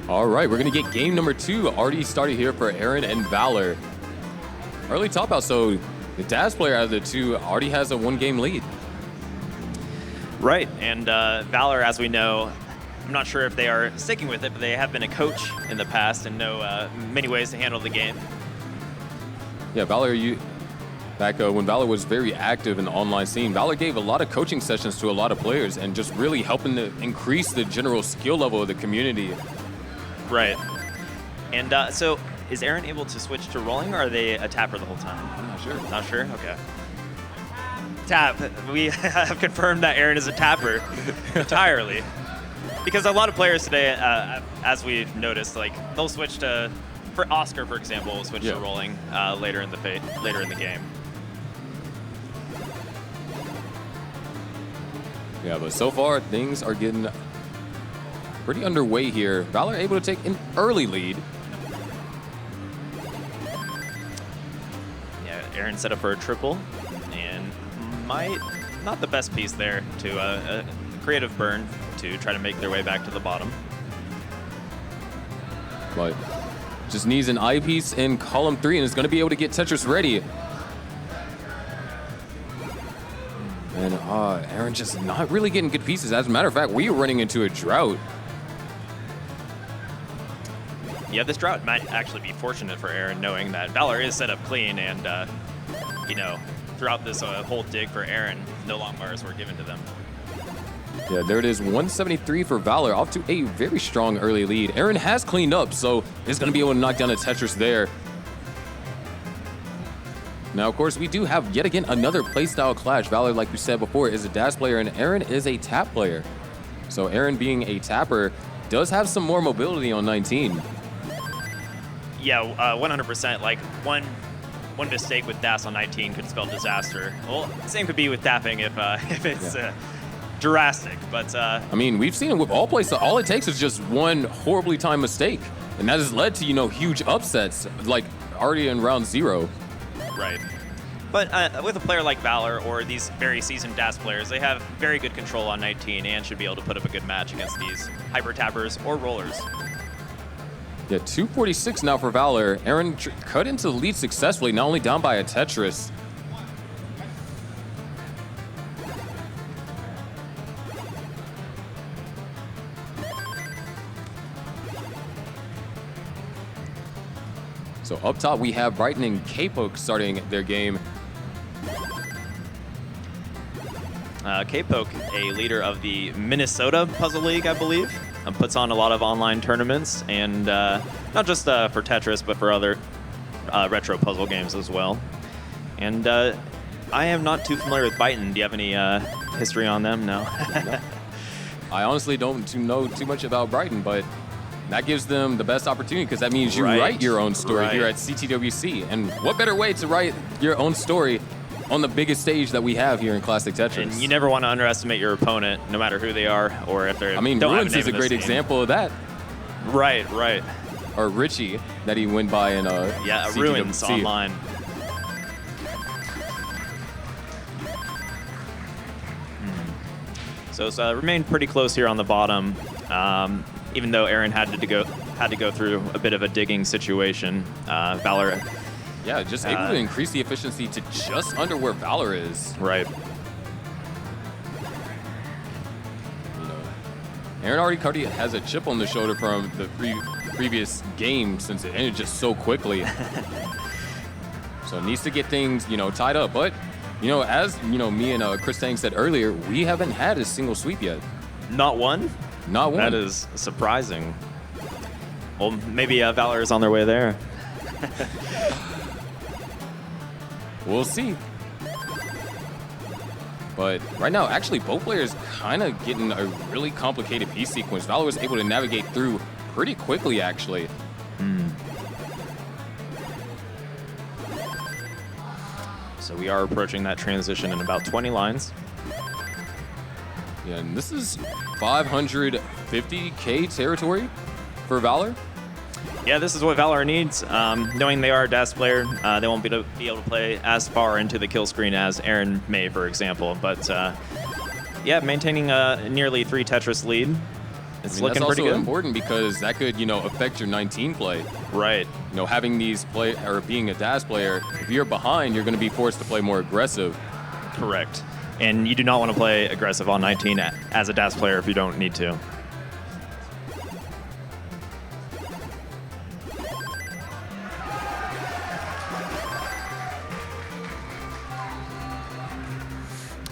All right, we're going to get game number 2 already started here for Aaron and Valor. Early top out, so the Daz player out of the two already has a 1-game lead. Right, and Valor, as we know, I'm not sure if they are sticking with it, but they have been a coach in the past and know many ways to handle the game. Yeah, Valor, back when Valor was very active in the online scene, Valor gave a lot of coaching sessions to a lot of players and just really helping to increase the general skill level of the community. Right. And so is Aaron able to switch to rolling, or are they a tapper the whole time? I'm not sure. Not sure? Okay. Tap. We have confirmed that Aaron is a tapper entirely. Because a lot of players today, as we've noticed, like they'll switch to, for Oscar, for example, will switch to rolling later in the game. Yeah, but so far things are getting pretty underway here. Valor able to take an early lead. Yeah, Aaron set up for a triple, and not the best piece there to a creative burn to try to make their way back to the bottom. But just needs an eye piece in column 3 and is going to be able to get Tetris ready. And Aaron just not really getting good pieces. As a matter of fact, we are running into a drought. Yeah, this drought might actually be fortunate for Aaron, knowing that Valor is set up clean, and you know, throughout this whole dig for Aaron, no long bars were given to them. Yeah, there it is, 173 for Valor, off to a very strong early lead. Aaron has cleaned up, so he's going to be able to knock down a Tetris there. Now, of course, we do have yet again another playstyle clash. Valor, like we said before, is a dash player, and Aaron is a tap player. So Aaron, being a tapper, does have some more mobility on 19. Yeah, 100%. Like one mistake with DAS on 19 could spell disaster. Well, same could be with tapping if it's drastic. But I mean, we've seen it with all playstyle. All it takes is just one horribly timed mistake, and that has led to huge upsets, like already in round 0. Right. But with a player like Valor or these very seasoned DAS players, they have very good control on 19 and should be able to put up a good match against these hyper tappers or rollers. Yeah, 246 now for Valor. Aaron cut into the lead successfully, not only down by a Tetris. So up top, we have Brighton and K-Pok starting their game. K-Pok, a leader of the Minnesota Puzzle League, I believe, puts on a lot of online tournaments, and not just for Tetris, but for other retro puzzle games as well. And I am not too familiar with Brighton. Do you have any history on them? No. No. I honestly don't know too much about Brighton, but that gives them the best opportunity, because that means you write your own story here at CTWC. And what better way to write your own story on the biggest stage that we have here in Classic Tetris? And you never want to underestimate your opponent, no matter who they are or if they're. I mean, Ruins is a great example of that. Right, right. Or Richie, that he went by in yeah, CTWC. Ruins online. So it's remained pretty close here on the bottom, even though Aaron had to go through a bit of a digging situation. Valor. Yeah, just able to increase the efficiency to just under where Valor is. Right. Aaron already has a chip on the shoulder from the previous game, since it ended just so quickly. So needs to get things, tied up. But, as, me and Chris Tang said earlier, we haven't had a single sweep yet. Not one? Not one. That is surprising. Well, maybe Valor is on their way there. We'll see. But right now, actually, both players kind of getting a really complicated piece sequence. Valor was able to navigate through pretty quickly, actually. So we are approaching that transition in about 20 lines. Yeah, and this is 550K territory for Valor. Yeah, this is what Valor needs. Knowing they are a DAS player, they won't be able to play as far into the kill screen as Aaron may, for example. But yeah, maintaining a nearly 3 Tetris lead It's That's looking pretty also good. important because that could, affect your 19 play. Right. Having these play or being a dash player, if you're behind, you're going to be forced to play more aggressive. Correct. And you do not want to play aggressive on 19 as a dash player if you don't need to.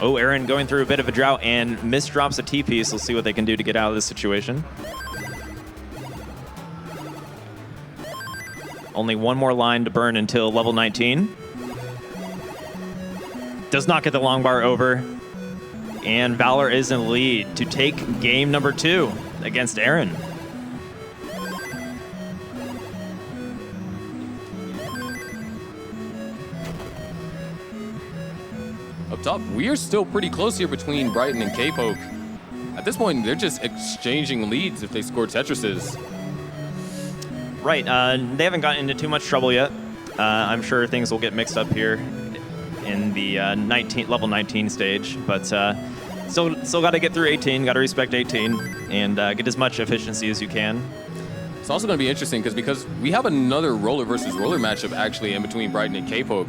Oh, Aaron going through a bit of a drought and misdrops a T-piece. We'll see what they can do to get out of this situation. Only one more line to burn until level 19. Does not get the long bar over. And Valor is in the lead to take game number 2 against Aaron. Up top, we are still pretty close here between Brighton and K-Pok. At this point, they're just exchanging leads if they score Tetrises. Right, they haven't gotten into too much trouble yet. I'm sure things will get mixed up here in the level 19 stage, but still got to get through 18, got to respect 18, and get as much efficiency as you can. It's also going to be interesting because we have another roller versus roller matchup actually in between Brighton and K-Pok.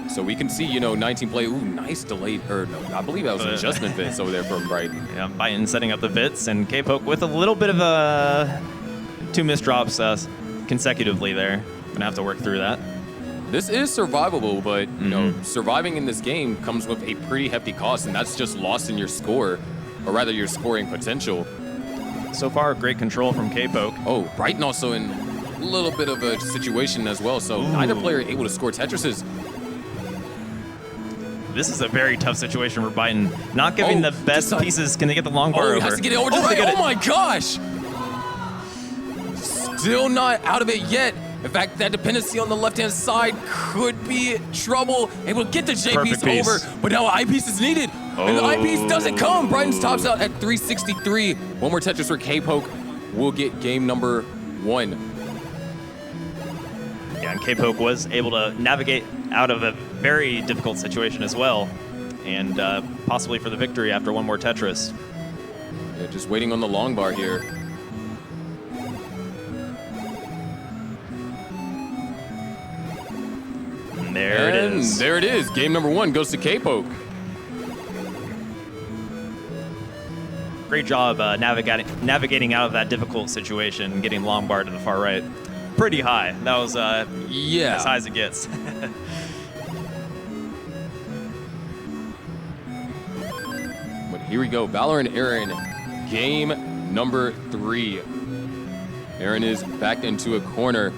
So we can see, 19 play. Ooh, nice delayed, or no, I believe that was an adjustment bits over there from Brighton. Yeah, Brighton setting up the bits, and K-Pok with a little bit of 2 misdrops consecutively there. Gonna have to work through that. This is survivable, but surviving in this game comes with a pretty hefty cost, and that's just lost in your score, or rather your scoring potential. So far, great control from K-Pok. Oh, Brighton also in a little bit of a situation as well, so neither player able to score Tetrises. This is a very tough situation for Brighton. Not giving the best pieces. Can they get the long bar over? He has to get it over to the right. Oh my gosh! Still not out of it yet. In fact, that dependency on the left-hand side could be trouble. Able to get the J-piece over, but now I-piece is needed. And the I-piece doesn't come. Brighton tops out at 363. One more Tetris for K-Pok. We'll get game number 1. Yeah, and K-Pok was able to navigate out of a very difficult situation as well, and possibly for the victory after one more Tetris. Yeah, just waiting on the long bar here. And there it is. There it is. Game number 1 goes to K-Pok. Great job navigating out of that difficult situation and getting long bar to the far right. Pretty high. That was as high as it gets. But here we go. Valor and Aaron. Game number 3. Aaron is backed into a corner.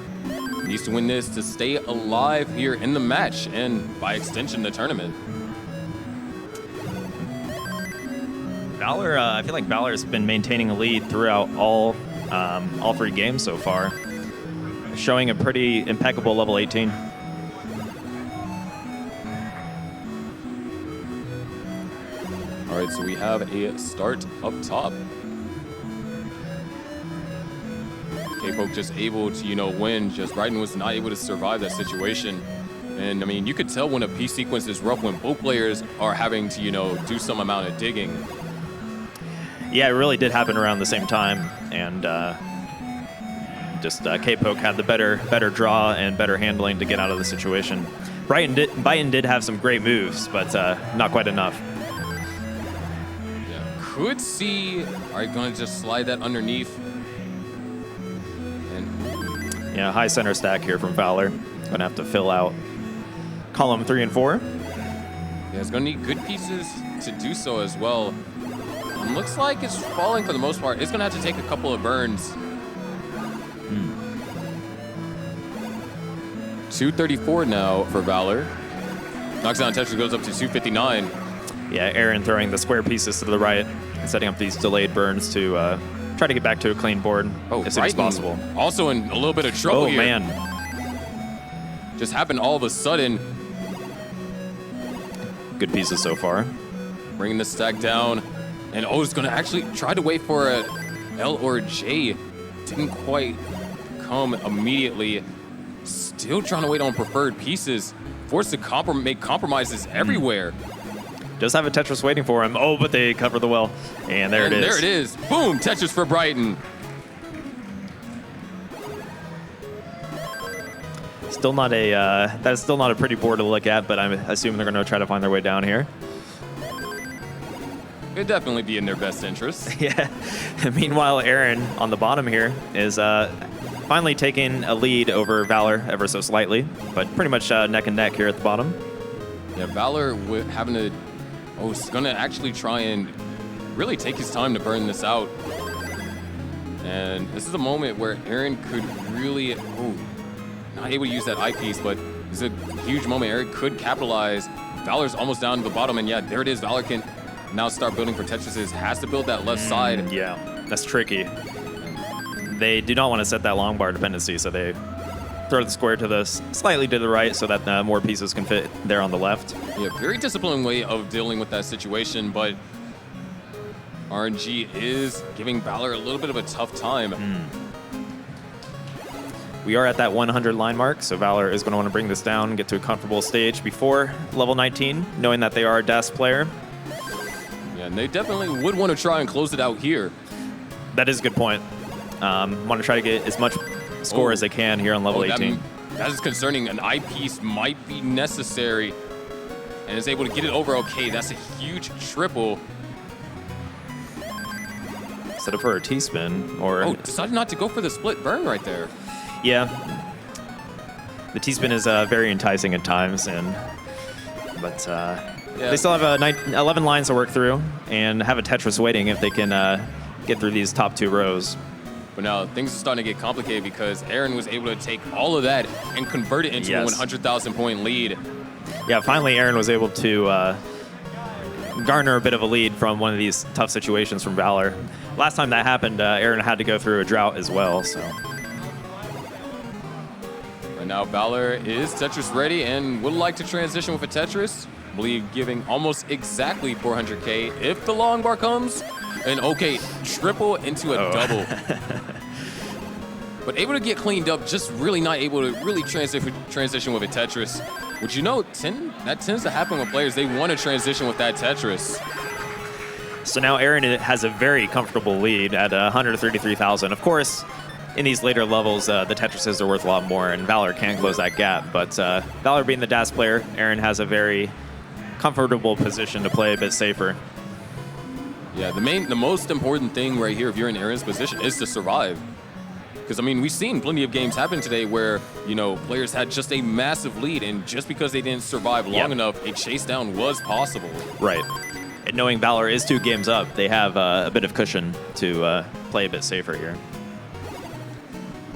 Needs to win this to stay alive here in the match and by extension the tournament. Valor, I feel like Valor has been maintaining a lead throughout all 3 games so far, showing a pretty impeccable level 18. All right, so we have a start up top. K-Pok just able to, win. Just Brighton was not able to survive that situation. And I mean, you could tell when a piece sequence is rough when both players are having to, do some amount of digging. Yeah, it really did happen around the same time, and K-Pok had the better draw and better handling to get out of the situation. Brighton did have some great moves, but not quite enough. Yeah, could see. All right, going to just slide that underneath. And yeah, high center stack here from Valor. Going to have to fill out column 3 and 4. Yeah, it's going to need good pieces to do so as well. Looks like it's falling for the most part. It's going to have to take a couple of burns. 234 now for Valor. Knocks down Tetris, goes up to 259. Yeah, Aaron throwing the square pieces to the right and setting up these delayed burns to try to get back to a clean board as soon as possible. Also in a little bit of trouble here. Oh, man. Just happened all of a sudden. Good pieces so far. Bringing the stack down. And is going to actually try to wait for a L or J. Didn't quite come immediately. Still trying to wait on preferred pieces. Forced to make compromises everywhere. Does have a Tetris waiting for him. Oh, but they cover the well. And there it is. There it is. Boom, Tetris for Brighton. Still not a, that's still not a pretty board to look at, but I'm assuming they're going to try to find their way down here. It'd definitely be in their best interest. Yeah. Meanwhile, Aaron on the bottom here is finally taking a lead over Valor ever so slightly, but pretty much neck and neck here at the bottom. Yeah, Valor having to, is going to actually try and really take his time to burn this out. And this is a moment where Aaron could really, not able to use that eyepiece, but it's a huge moment. Aaron could capitalize. Valor's almost down to the bottom, and yeah, there it is. Valor can now start building for Tetris's. Has to build that left side. Yeah, that's tricky. They do not want to set that long bar dependency, so they throw the square to the slightly to the right so that more pieces can fit there on the left. Yeah, very disciplined way of dealing with that situation, but RNG is giving Valor a little bit of a tough time. We are at that 100 line mark, so Valor is going to want to bring this down and get to a comfortable stage before level 19, knowing that they are a DAS player. Yeah, and they definitely would want to try and close it out here. That is a good point. Want to try to get as much score as they can here on level 18. That is concerning. An eyepiece might be necessary, and is able to get it over okay. That's a huge triple. Set up for a T-spin, or... decided not to go for the split burn right there. Yeah. The T-spin is very enticing at times, but they still have 11 lines to work through and have a Tetris waiting if they can get through these top 2 rows. But now things are starting to get complicated because Aaron was able to take all of that and convert it into a 100,000 point lead. Yeah, finally Aaron was able to garner a bit of a lead from one of these tough situations from Valor. Last time that happened, Aaron had to go through a drought as well, so... And now Valor is Tetris ready and would like to transition with a Tetris. I believe giving almost exactly 400K if the long bar comes. And triple into a double. But able to get cleaned up, just really not able to really transition with a Tetris. Which that tends to happen with players. They want to transition with that Tetris. So now Aaron has a very comfortable lead at 133,000. Of course, in these later levels, the Tetrises are worth a lot more, and Valor can close that gap. But Valor being the DAS player, Aaron has a very comfortable position to play a bit safer. Yeah, the most important thing right here, if you're in Aaron's position, is to survive. Because, I mean, we've seen plenty of games happen today where, players had just a massive lead, and just because they didn't survive long enough, a chase down was possible. Right. And knowing Valor is 2 games up, they have a bit of cushion to play a bit safer here.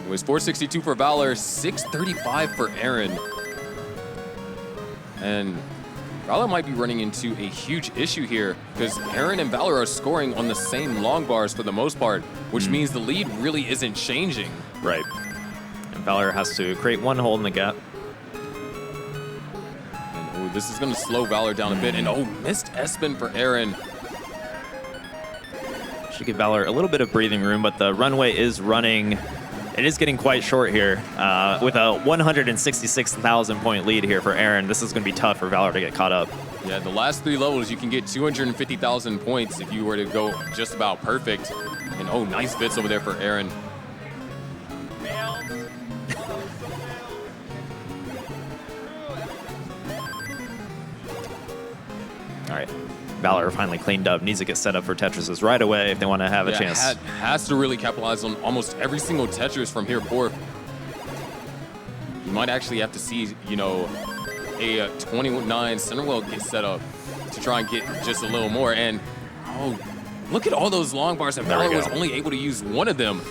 It was 462 for Valor, 635 for Aaron. And Valor might be running into a huge issue here because Aaron and Valor are scoring on the same long bars for the most part, which means the lead really isn't changing. Right. And Valor has to create one hole in the gap. And, this is going to slow Valor down a bit. And missed S-spin for Aaron. Should give Valor a little bit of breathing room, but the runway is running. It is getting quite short here. With a 166,000 point lead here for Aaron, this is going to be tough for Valor to get caught up. Yeah, the last 3 levels, you can get 250,000 points if you were to go just about perfect. And nice bits over there for Aaron. All right. Valor finally cleaned up. Needs to get set up for Tetrises right away if they want to have a chance. Has to really capitalize on almost every single Tetris from here forth. You might actually have to see, a 29 Centerwell get set up to try and get just a little more. And, look at all those long bars, and Valor was only able to use one of them.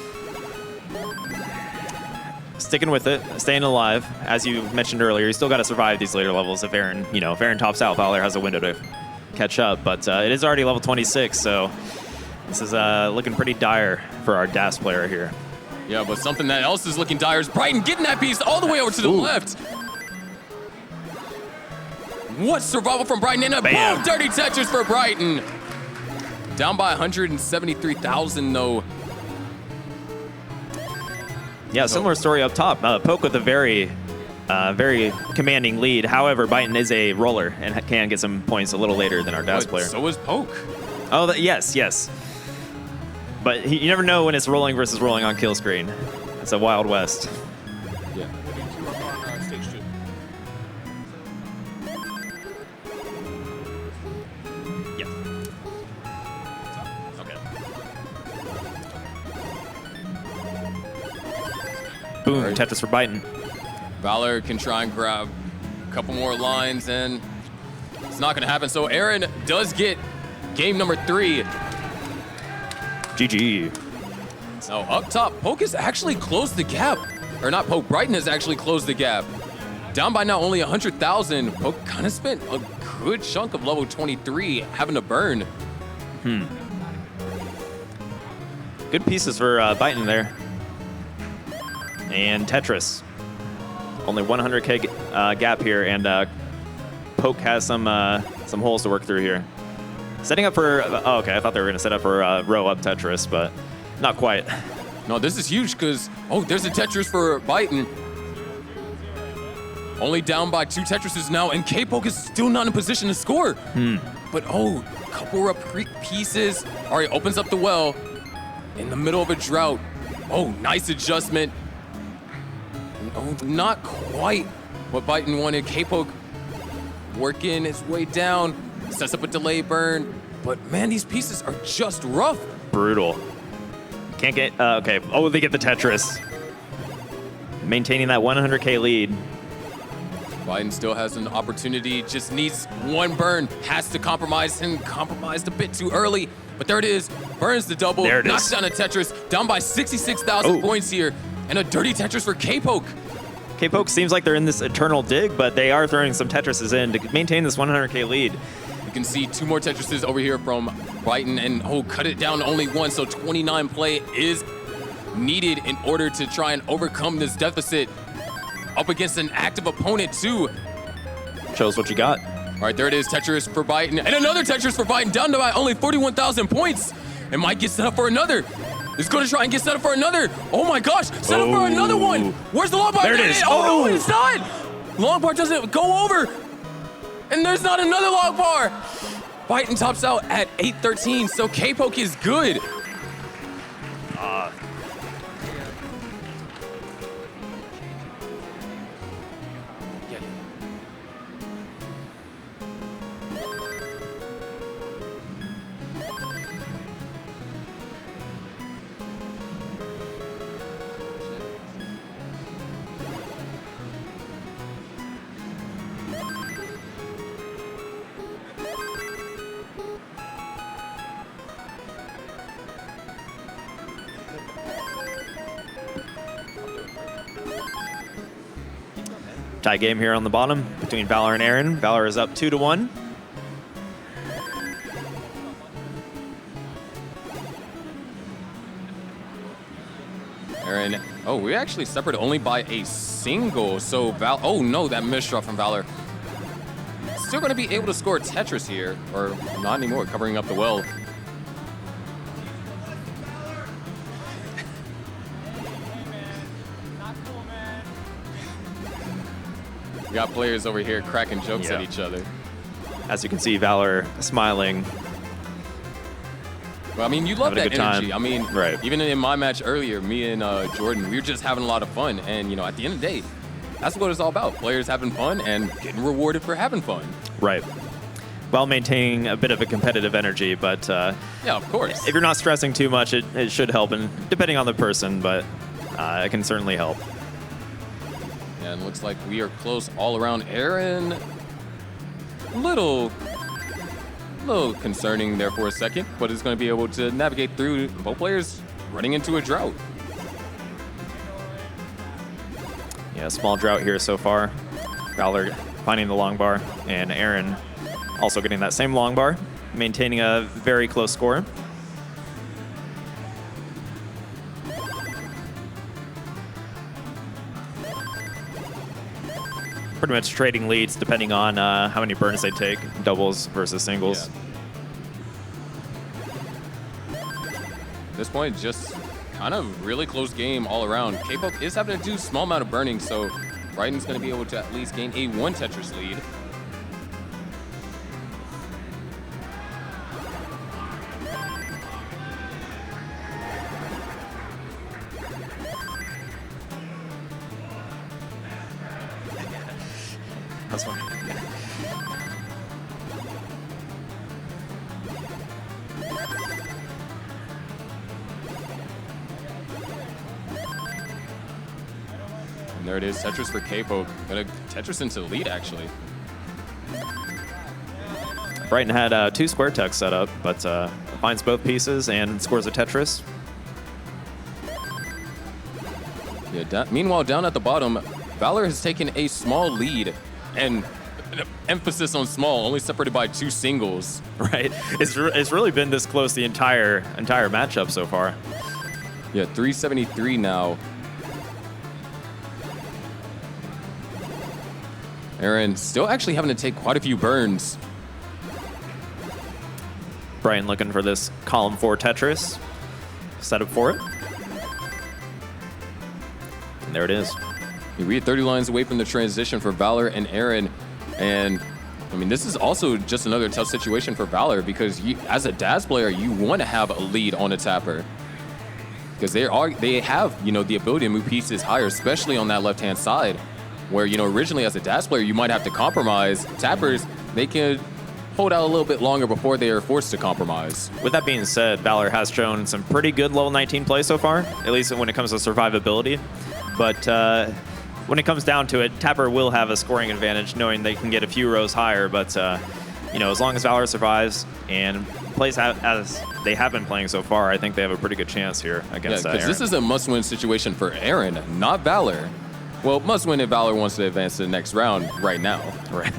Sticking with it, staying alive. As you mentioned earlier, you still got to survive these later levels. If Aaron, if Aaron tops out, Valor has a window to catch up. But it is already level 26, so this is looking pretty dire for our DAS player here. Yeah, but something that else is looking dire is Brighton getting that piece all the way over to the left. What survival from Brighton, and a boom, dirty Tetris for Brighton. Down by 173,000 though. Yeah, similar story up top. Poke with a very very commanding lead. However, Brighton is a roller and can get some points a little later than our DAS player. So is Poke. Oh, yes, yes. But you never know when it's rolling versus rolling on kill screen. It's a Wild West. Yeah. Yeah. Okay. Boom, Right. Tetris for Brighton. Valor can try and grab a couple more lines, and it's not going to happen. So Aaron does get game number 3. GG. Now up top, Poke has actually closed the gap. Or not Poke, Brighton has actually closed the gap. Down by now only 100,000. Poke kind of spent a good chunk of level 23 having to burn. Good pieces for Brighton there. And Tetris. Only 100k gap here, and Poke has some holes to work through here. Setting up for, oh, okay, I thought they were going to set up for row up Tetris, but not quite. No, this is huge because, oh, there's a Tetris for Brighton. Only down by 2 Tetrises now, and K-Pok is still not in position to score. But, oh, couple of pieces. All right, opens up the well in the middle of a drought. Oh, nice adjustment. Oh, not quite what Brighton wanted. K-Pok working his way down, sets up a delay burn. But, man, these pieces are just rough. Brutal. Can't get, okay. Oh, they get the Tetris. Maintaining that 100k lead. Brighton still has an opportunity, just needs one burn, has to compromise and compromised a bit too early. But there it is, burns the double, there it knocks is. Down a Tetris, down by 66,000 points here, and a dirty Tetris for K-Pok. K-Pok seems like they're in this eternal dig, but they are throwing some Tetrises in to maintain this 100k lead. You can see 2 more Tetrises over here from Brighton, and oh, cut it down to only 1, so 29 play is needed in order to try and overcome this deficit. Up against an active opponent too. Shows what you got. All right, there it is, Tetris for Brighton, and another Tetris for Brighton, down to by only 41,000 points. It might get set up for another. It's going to try and get set up for another. Oh my gosh, set up for another one. Where's the long bar? There it is. Oh, no, it's not. Long bar doesn't go over. And there's not another long bar. Brighton tops out at 813, so K-Pok is good. Tie game here on the bottom between Valor and Aaron. Valor is up 2-1. Aaron, oh, we're actually separated only by a single. So oh no, that misdraw from Valor. Still gonna be able to score Tetris here, or not anymore, covering up the well. We got players over here cracking jokes at each other. As you can see, Valor smiling. Well, I mean, you love that energy. Time. I mean, right. Even in my match earlier, me and Jordan, we were just having a lot of fun. And, you know, at the end of the day, that's what it's all about. Players having fun and getting rewarded for having fun. Right. While maintaining a bit of a competitive energy, but yeah, of course. If you're not stressing too much, it should help, and depending on the person, but it can certainly help. And looks like we are close all around. Aaron, little concerning there for a second, but is going to be able to navigate through. Both players running into a drought. Yeah, small drought here so far. Valor finding the long bar, and Aaron also getting that same long bar, maintaining a very close score. Pretty much trading leads depending on how many burns they take, doubles versus singles. Yeah. At this point, just kind of really close game all around. K-Pok is having to do a small amount of burning, so Brighton's going to be able to at least gain a 1 Tetris lead. That's funny. And there it is, Tetris for K-Pok. Gonna Tetris into the lead, actually. Brighton had 2 square techs set up, but finds both pieces and scores a Tetris. Yeah. Meanwhile, down at the bottom, Valor has taken a small lead, and emphasis on small, only separated by 2 singles. Right. It's really been this close the entire matchup so far. Yeah, 373 now. Aaron still actually having to take quite a few burns. Brighton looking for this column 4 Tetris. Set up for it. And there it is. We are 30 lines away from the transition for Valor and Aaron. And I mean, this is also just another tough situation for Valor because as a DAS player, you want to have a lead on a tapper. Because they have, the ability to move pieces higher, especially on that left-hand side. Where, originally as a DAS player, you might have to compromise. Tappers, they can hold out a little bit longer before they are forced to compromise. With that being said, Valor has shown some pretty good level 19 play so far, at least when it comes to survivability. But when it comes down to it, Tapper will have a scoring advantage, knowing they can get a few rows higher. But as long as Valor survives and plays as they have been playing so far, I think they have a pretty good chance here against Aaron. Because this is a must-win situation for Aaron, not Valor. Well, must-win if Valor wants to advance to the next round right now. Right.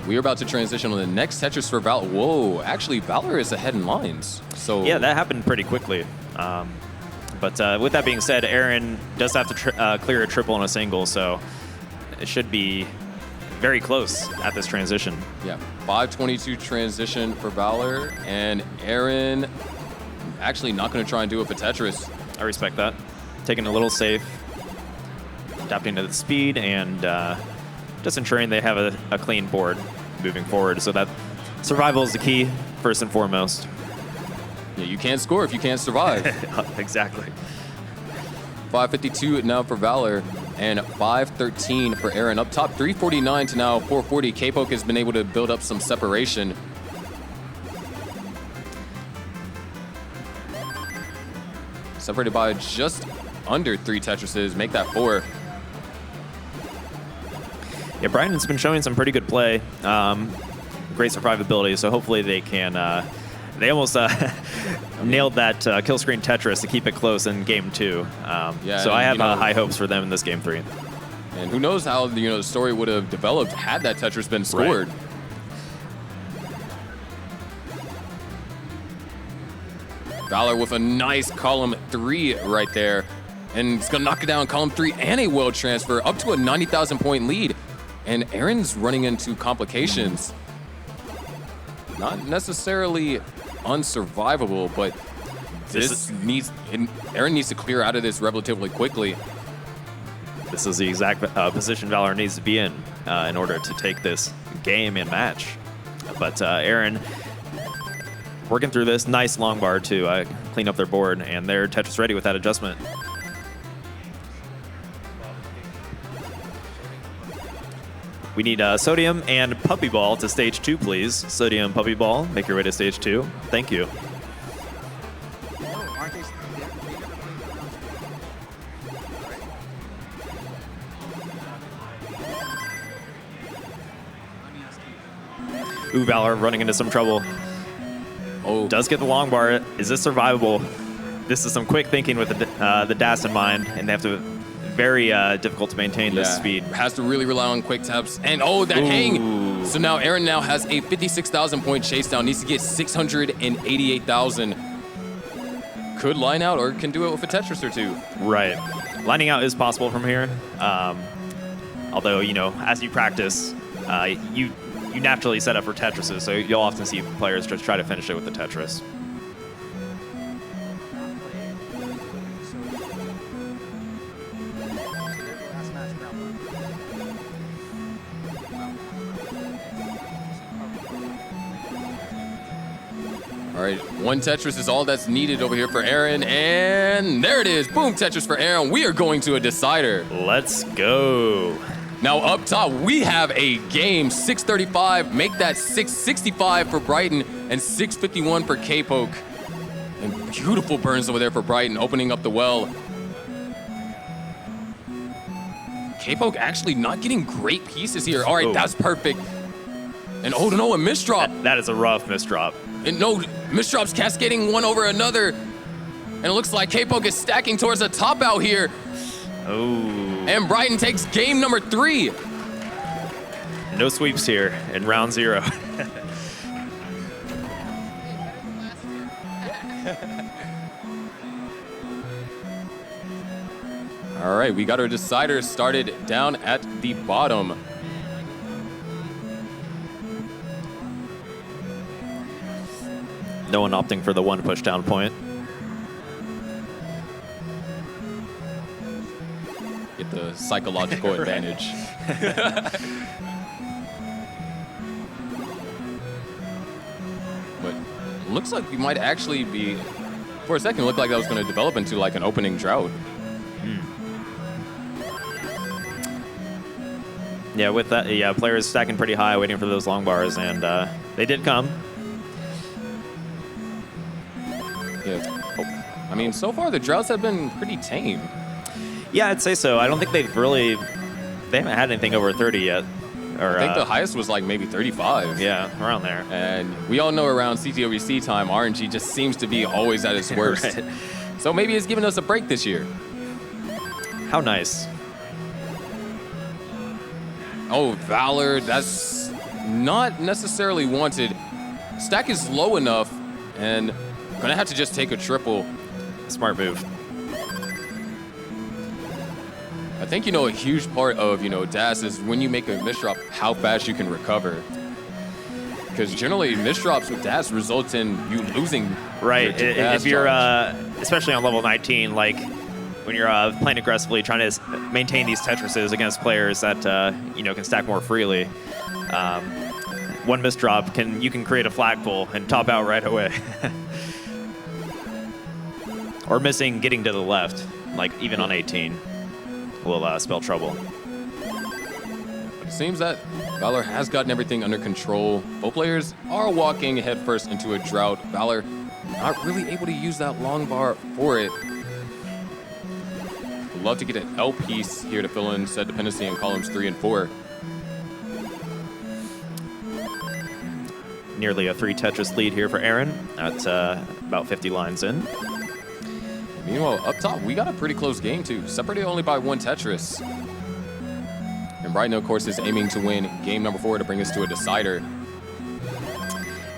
We are about to transition on the next Tetris for Valor. Whoa, actually, Valor is ahead in lines. So yeah, that happened pretty quickly. But with that being said, Aaron does have to clear a triple and a single, so it should be very close at this transition. Yeah, 5:22 transition for Valor, and Aaron actually not going to try and do it for Tetris. I respect that. Taking a little safe, adapting to the speed, and just ensuring they have a clean board moving forward, so that survival is the key, first and foremost. Yeah, you can't score if you can't survive. Exactly. 5:52 now for Valor, and 5:13 for Aaron. Up top, 349 to now 440. K-Pok has been able to build up some separation. Separated by just under 3 Tetrises, make that 4. Yeah, Brighton's been showing some pretty good play, great survivability, so hopefully they can, they almost nailed that kill screen Tetris to keep it close in game 2. So I have high hopes for them in this game 3. And who knows how the story would have developed had that Tetris been scored. Right. Valor with a nice column 3 right there. And it's going to knock it down column 3 and a well transfer up to a 90,000 point lead. And Aaron's running into complications. Not necessarily unsurvivable, but Aaron needs to clear out of this relatively quickly. This is the exact position Valor needs to be in order to take this game and match. But Aaron working through this. Nice long bar to clean up their board, and they're Tetris ready with that adjustment. We need Sodium and Puppy Ball to stage 2, please. Sodium, Puppy Ball, make your way to stage 2. Thank you. Ooh, Valor running into some trouble. Oh, does get the long bar. Is this survivable? This is some quick thinking with the DAS in mind, and they have to very difficult to maintain this speed. Has to really rely on quick taps. And that hang. So now Aaron now has a 56,000 point chase down. Needs to get 688,000. Could line out or can do it with a Tetris or 2. Right. Lining out is possible from here. Although, as you practice, you naturally set up for Tetrises, so you'll often see players just try to finish it with the Tetris. All right, one Tetris is all that's needed over here for Aaron, and there it is. Boom, Tetris for Aaron. We are going to a decider. Let's go. Now up top, we have a game, 635. Make that 665 for Brighton and 651 for K-Pok. And beautiful burns over there for Brighton, opening up the well. K-Pok actually not getting great pieces here. All right, that's perfect. And oh no, a misdrop. That is a rough misdrop. And no, misdrops cascading one over another. And it looks like K-Pok is stacking towards the top out here. Oh. And Brighton takes game number 3. No sweeps here in round 0. All right, we got our decider started down at the bottom. No one opting for the 1 pushdown point. Get the psychological advantage. But looks like we might actually be, for a second, it looked like that was going to develop into like an opening drought. Yeah, with that, players stacking pretty high, waiting for those long bars, and they did come. Yeah. Oh. I mean, so far the droughts have been pretty tame. Yeah, I'd say so. I don't think they haven't had anything over 30 yet. Or, I think the highest was like maybe 35. Yeah, around there. And we all know around CTWC time, RNG just seems to be always at its worst. Right. So maybe it's giving us a break this year. How nice. Oh, Valor, that's not necessarily wanted. Stack is low enough, and gonna have to just take a triple. Smart move. I think, a huge part of, DAS is when you make a misdrop, how fast you can recover. Because generally, misdrops with DAS result in you losing. Right. Your DAS If you're, charge. especially on level 19, like when you're playing aggressively, trying to maintain these Tetrises against players that can stack more freely. One misdrop you can create a flagpole and top out right away. Or getting to the left, like even on 18, will spell trouble. But it seems that Valor has gotten everything under control. Both players are walking headfirst into a drought. Valor not really able to use that long bar for it. Would love to get an L piece here to fill in said dependency in columns 3 and 4. Nearly a 3 Tetris lead here for Aaron at about 50 lines in. Meanwhile, up top, we got a pretty close game, too. Separated only by 1 Tetris. And Brighton, of course, is aiming to win game number 4 to bring us to a decider.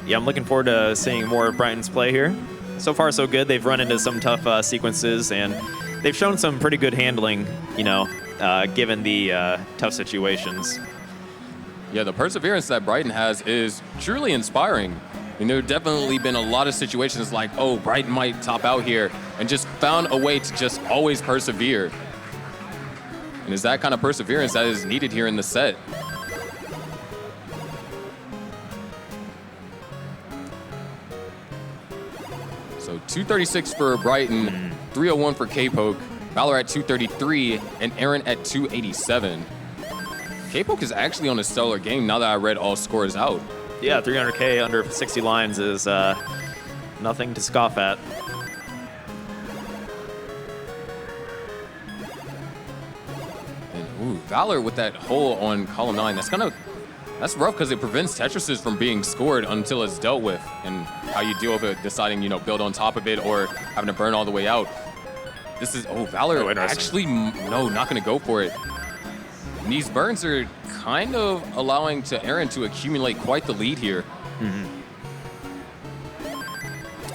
Yeah, I'm looking forward to seeing more of Brighton's play here. So far, so good. They've run into some tough sequences, and they've shown some pretty good handling, given the tough situations. Yeah, the perseverance that Brighton has is truly inspiring. I mean, there have definitely been a lot of situations like, oh, Brighton might top out here, and just found a way to just always persevere. And it's that kind of perseverance that is needed here in the set. So 236 for Brighton, 301 for K-Pok, Valor at 233, and Aaron at 287. K-Pok is actually on a stellar game now that I read all scores out. Yeah, 300K under 60 lines is nothing to scoff at. And, ooh, Valor with that hole on column 9. That's rough because it prevents Tetrises from being scored until it's dealt with. And how you deal with it, deciding, build on top of it or having to burn all the way out. This is, Valor actually, no, not going to go for it. And these burns are kind of allowing to Aaron to accumulate quite the lead here.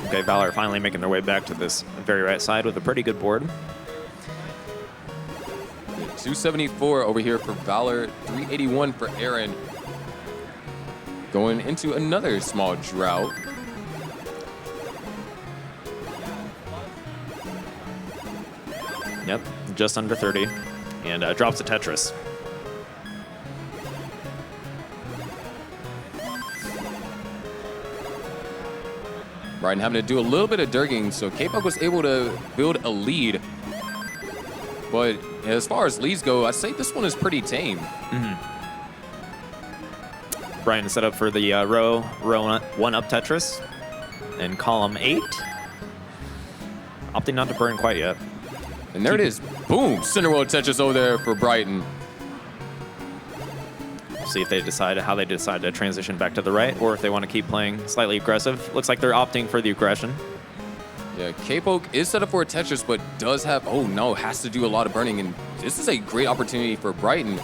Okay, Valor finally making their way back to this very right side with a pretty good board. 274 over here for Valor, 381 for Aaron. Going into another small drought. Yep, just under 30. And drops a Tetris. Brighton having to do a little bit of dirging, so K-Pok was able to build a lead. But as far as leads go, I say this one is pretty tame. Brighton set up for the row 1-up Tetris in column 8. Opting not to burn quite yet. And there it is. Boom! Center row Tetris over there for Brighton. See if they decide how they decide to transition back to the right, or if they want to keep playing slightly aggressive. Looks like they're opting for the aggression. Yeah, K-Pok is set up for a Tetris, but does have, oh no, has to do a lot of burning, and this is a great opportunity for Brighton.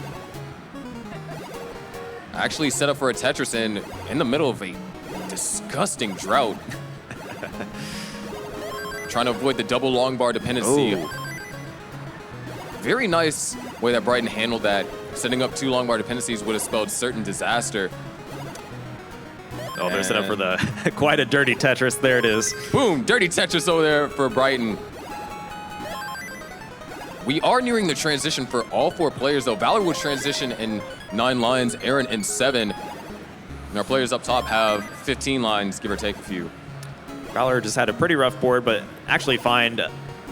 Actually set up for a Tetris and in the middle of a disgusting drought. Trying to avoid the double long bar dependency. Ooh. Very nice way that Brighton handled that. Setting up 2 long bar dependencies would have spelled certain disaster. Oh, they're set up for the quite a dirty Tetris. There it is. Boom, dirty Tetris over there for Brighton. We are nearing the transition for all 4 players, though. Valor will transition in 9 lines, Aaron in 7. And our players up top have 15 lines, give or take a few. Valor just had a pretty rough board, but actually find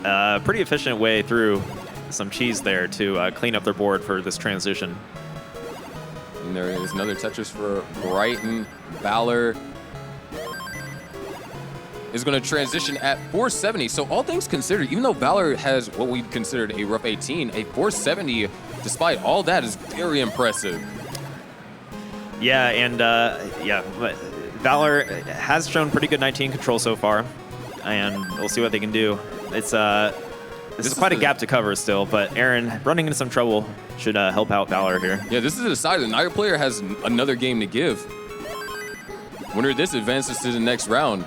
a pretty efficient way through some cheese there to clean up their board for this transition. And there is another Tetris for Brighton. Valor is going to transition at 470. So all things considered, even though Valor has what we considered a rough 18, a 470, despite all that, is very impressive. Yeah, and but Valor has shown pretty good 19 control so far, and we'll see what they can do. It's this is quite a gap to cover still, but Aaron running into some trouble should help out Valor here. Yeah, this is a decider. Neither player has another game to give. Winner of this advances to the next round.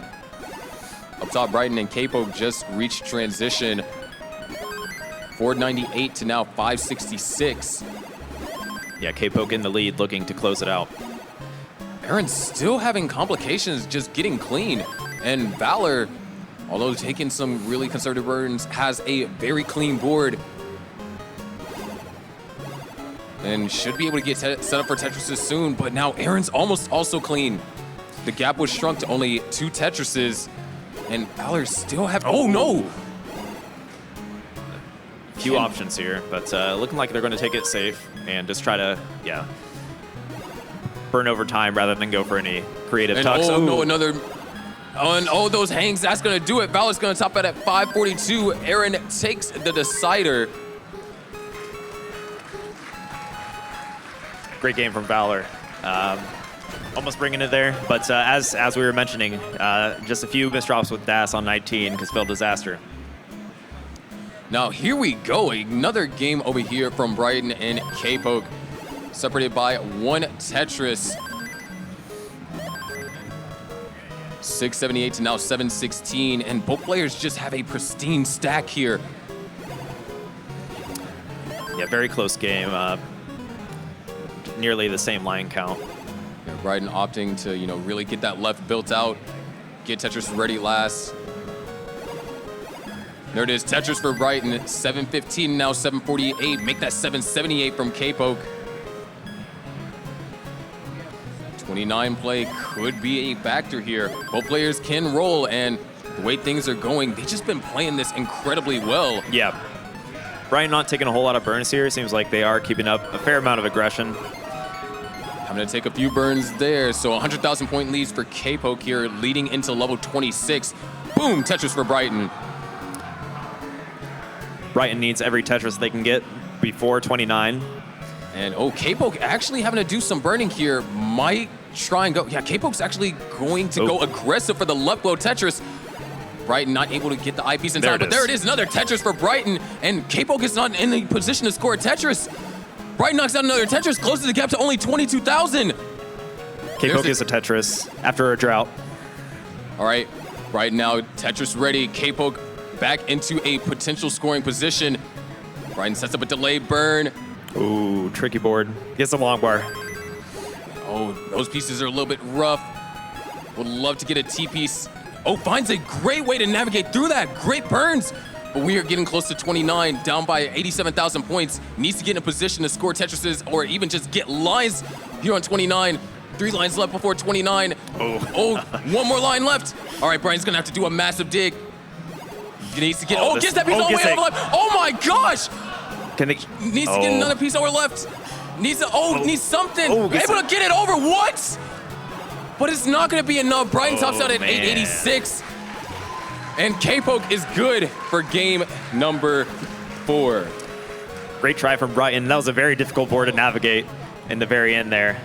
Up top, Brighton and K-Pok just reached transition. 498 to now 566. Yeah, K-Pok in the lead, looking to close it out. Aaron's still having complications just getting clean. And Valor, although taking some really conservative burns, has a very clean board. And should be able to get set up for Tetrises soon, but now Aaron's almost also clean. The gap was shrunk to only 2 Tetrises, and Valor still have, oh no! Few options here, but looking like they're going to take it safe and just try to, burn over time rather than go for any creative and tucks. Oh no, another, and oh, those hangs, that's going to do it. Valor's going to top it at 542. Aaron takes the decider. Great game from Valor. Almost bringing it there, but as we were mentioning, just a few misdrops with Das on 19 because spelled disaster. Now here we go, another game over here from Brighton and K-Pok, separated by 1 Tetris. 678 to now 716, and both players just have a pristine stack here. Yeah, very close game. Nearly the same line count. Yeah, Brighton opting to, really get that left built out, get Tetris ready last. There it is, Tetris for Brighton, 715, now 748. Make that 778 from K-Pok. 29 play could be a factor here. Both players can roll, and the way things are going, they've just been playing this incredibly well. Yeah. Brighton not taking a whole lot of burns here. Seems like they are keeping up a fair amount of aggression. I'm going to take a few burns there. So 100,000 point leads for K-Pok here, leading into level 26. Boom, Tetris for Brighton. Brighton needs every Tetris they can get before 29. And K-Pok actually having to do some burning here. Might try and go. Yeah, K-Pok's actually going to go aggressive for the left low Tetris. Brighton not able to get the eyepiece in time, but there it is, another Tetris for Brighton, and K-Pok is not in the position to score a Tetris. Brighton knocks out another Tetris, closes the gap to only 22,000. K-Pok is a Tetris after a drought. All right, Brighton now Tetris ready. K-Pok back into a potential scoring position. Brighton sets up a delay burn. Ooh, tricky board. Gets a long bar. Oh, those pieces are a little bit rough. Would love to get a T-piece. Oh, finds a great way to navigate through that. Great burns. But we are getting close to 29, down by 87,000 points. Needs to get in a position to score Tetrises or even just get lines here on 29. 3 lines left before 29. Oh, 1 more line left. All right, Brighton's gonna have to do a massive dig. He needs to get, gets that piece all the way over left. Oh my gosh! Needs to get another piece over left. Needs to, needs something. Able to get it over, what? But it's not gonna be enough. Brighton tops out at 886. And K-Pok is good for game number 4. Great try from Brighton. That was a very difficult board to navigate in the very end there.